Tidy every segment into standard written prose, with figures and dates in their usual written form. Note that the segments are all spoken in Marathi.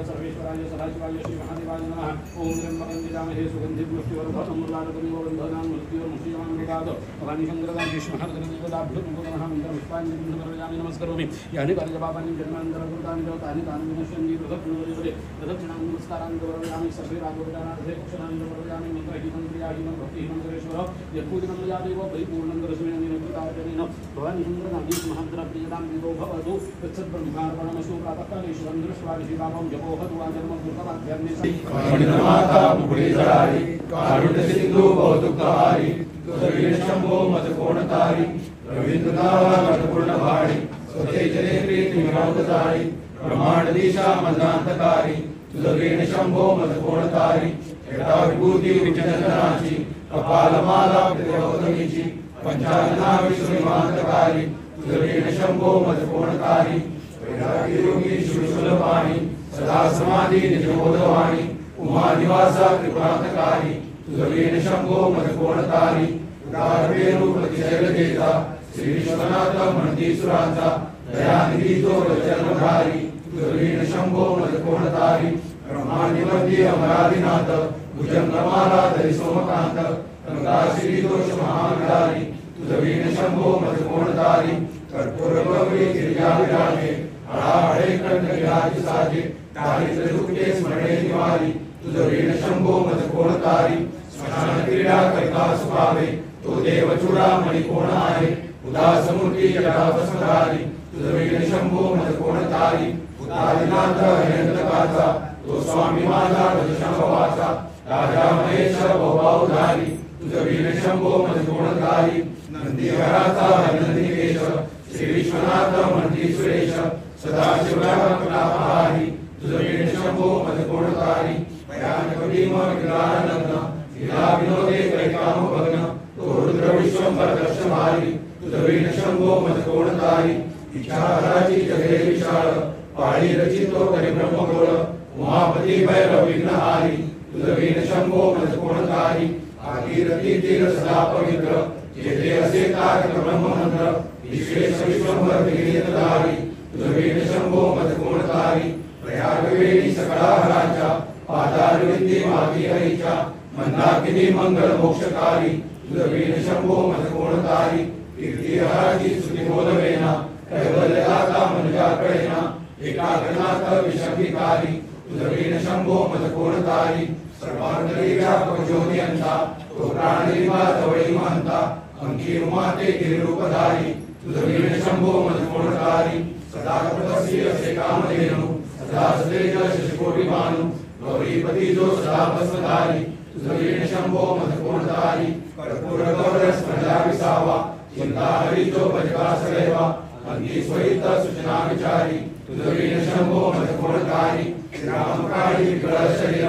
सर्वेश्वराय सदाशिवाय श्री महादेवाय नमः। ओम त्र्यंबकं यजामहे सुगन्धिं पुष्टिवर्धनं मृगार्कमिव बन्धनान् मृत्युर्मुक्षीयमामृतात् भवानी शङ्करदां श्रीमहादेवदाभ्यो नमः। मन्त्रपुष्पाणि समर्पयामि नमस्करोमि। यानि कार्यपापानि जन्मान्तरकृतानि च तानि तानि विनश्यन्ति प्रदक्षिणां नमस्कारान् करोमि। सर्वे राघवदानार्थे क्षणान् करोमि। मन्त्रहीनं क्रियाहीनं भक्तिहीनं सुरेश्वर यत्पूजनं यादेव परिपूर्णं दर्शनेन कृतार्जनेन भवानी शङ्करदां महाद्रप्रियदां विभो भवतु तत्सद्ब्रह्मार्पणमस्तु। प्रातःकाले शिवं दृष्ट्वा ऋषिभावं जपोहतु माता मुकुड़ीधरारी कारुण्य सिंधु बहुदुःखहारी तुझवीर शंभो मदकोणतारी रवींद्रनाथपूर्णभाणी स्वतेजने प्रीतिमिरावतारी ब्रह्मांड दिशा मदांतकारी तुझवीर शंभो मदकोणतारी जटा विभूती विचंदनाची कपालमाला प्रतिगौतमीची पंचानना विश्वमांतकारी तुझवीर शंभो मदकोणतारी वैरागी योगी शिवशूलपाणी सदा समाधि निजोधवाणी उमा निवासा त्रिपुरांतकारी तुझवीर शंभो मदकोणतारी उदारवेणु प्रतिशैलजेता श्री विश्वनाथ मनतीसुरांचा दयानिधी तो जन्मधारी तुझवीर शंभो मदकोणतारी ब्रह्मांडवंदी अमराधिनाथ भुजंगमाला धरि सोमकांत गंगाश्री दोष महाविदारी तुझवीर शंभो मदकोणतारी कर्पूरगौरी गिरिजाविराजे हळे कंठ विराज साजे दारिद्र्य दुःखे स्मरणे निवारी तुझवीर शंभो मदकोणतारी स्मशान क्रीडा करिता सुखावे तो देव चूडामणी कोण आहे उदास मूर्ती जटाभस्मधारी तुझवीर शंभो मदकोणतारी उदारीनाथ हेरंतकाचा तो स्वामी माझा दशंभवाचा राजा महेश बहुबाहुधारी तुझवीर शंभो मदकोणतारी नंदीवराचा नंदीकेश श्री विश्वनाथ मंत्री सुरेश सदाशिवरामहारी तुझवीर शंभो मदकोणतारी भयानक भीम विग्रहानंद लीला विनोदे कैकाम भग्न तो रुद्र विश्वंभर दर्शनहारी तुझवीर शंभो मदकोणतारी इच्छाहराची जगे विशाळ पाळी रचितो करी ब्रह्मगोळ उमापती भैरव विघ्नहारी तुझवीर शंभो मदकोणतारी आगीरती तीर सदा पवित्र जेथे असे तारक ब्रह्ममंत्र विश्वेश विश्वंभर विघ्नधारी तुझवीर शंभो मदकोणतारी प्रयागवेणी सकळाहराच्या पादारविंदी मागी हरीच्या मंदाकिनी मंगल मोक्षकारी तुझवीर शंभो मदकोणतारी कीर्तिहराची स्तुती बोलवेना कैवल्यदाता मनुजाकळेना एकाग्रनाथ विशंभिकारी तुझवीर शंभो मदकोणतारी सर्वांतरी व्यापक ज्योती अंता तो प्राणिमा जवळी महंता अंकी उमाते गिरिरूपधारी तुझवीर शंभो मदकोणतारी सदा तपस्वी असे कामधेनु सदा सतेज शशिकोटी भानु गौरीपती जो सदा भस्मधारी तुझवीर शंभो मदकोणतारी कर्पूर गौर स्मृता विसावा चिंता हरी जो भजका सदैवा अंगी स्वहित सूचना विचारी तुझवीर शंभो मदकोणतारी रामकाळी विकळ शरीर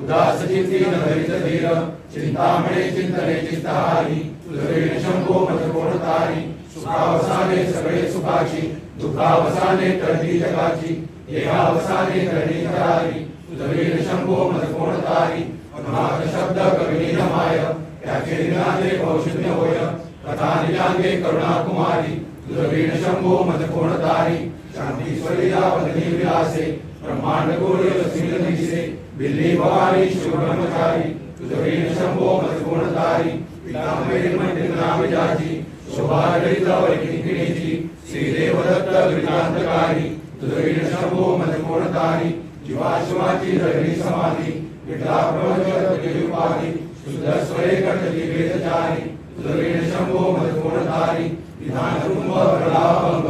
उदास चित्ती न धरित धीर चिंतामणे चिंतने चित्तहारी तुझवीर शंभो मदकोणतारी सुखावसाने सगळे सुखाची दुःखावसाने टळती जगाची देहावसाने टळती करारी तुझवीर शंभो मदकोणतारी अनाथ शब्द कविनीन माय त्याचे निनादे भौषण्य होय कथा निजांगे करुणा कुमारी तुझवीर शंभो मदकोणतारी शांती स्वरिया वदनी विलासे ब्रह्मांड गोळे लक्ष्मी दिसे बिल्ली भवानी शिवब्रह्मचारी तुझवीर शंभो मदकोणतारी पितांबरी मंदिरा विजाची शोभा ललिता वैकिणीची श्रीदेवदत्त विक्रांतकारी तुझवीर शंभो मदकोणतारी जीवाशिवाची जगणी समाधी विठला प्रवचन उपाधी शुद्ध स्वरे कटली वेदचारी तुझवीर शंभो मदकोणतारी विधान कुंभ प्रलाभंग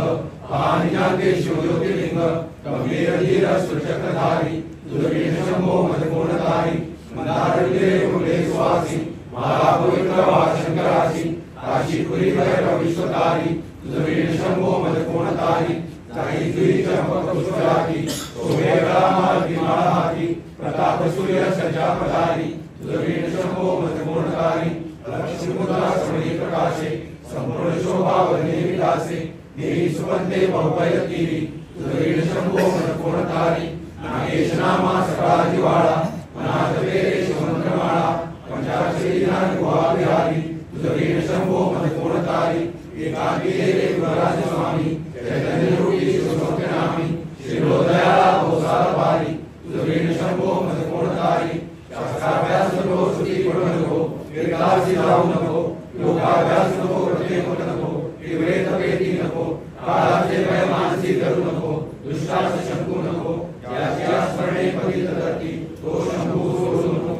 पानिजाते शिवज्योतिर्लिंग गंभीर धीर सुचक्रधारी तुझवीर शंभो मदकोणतारी मंदारविले फुले सुवासी महापवित्र शंकरासी काशीपुरी भैरव विश्वकारी तुझ वीण शंभो मज कोणताही जाई जुई चंपक पुष्परागी सोमेगळा मार्गी माळा हाती प्रताप सूर्य सज्जा पधारी तुझ वीण शंभो मज कोणताही लक्ष्मीमुद्रा समणी प्रकाशे संपूर्ण शोभा वर्णे विलासे देवी सुवंदे बहुपय तीरी तुझ वीण शंभो मज कोणताही नागेश नामा सकाळ जिवाळा मनात वेरेश मंत्रमाळा पंचाक्षरी ज्ञान गुहा विहारी तुझ वीण शंभो मज कोणताही एकाकी रे गुणराज स्वामी चैतन्य रूपी शिवसौख्यनामी शिरोदयाला भोसाला पारी तुझ वीण शंभो मज कोणताही शास्त्राभ्यास नको श्रुती पडू नको वेदासी जाऊ नको योगाभ्यास नको व्रते पट नको तीव्रे तपेती नको काळाचे भय मानसी धरू नको दुष्टास शंकू नको ज्याच्या स्मरणे पतित धरती तो शंभू सोडू नको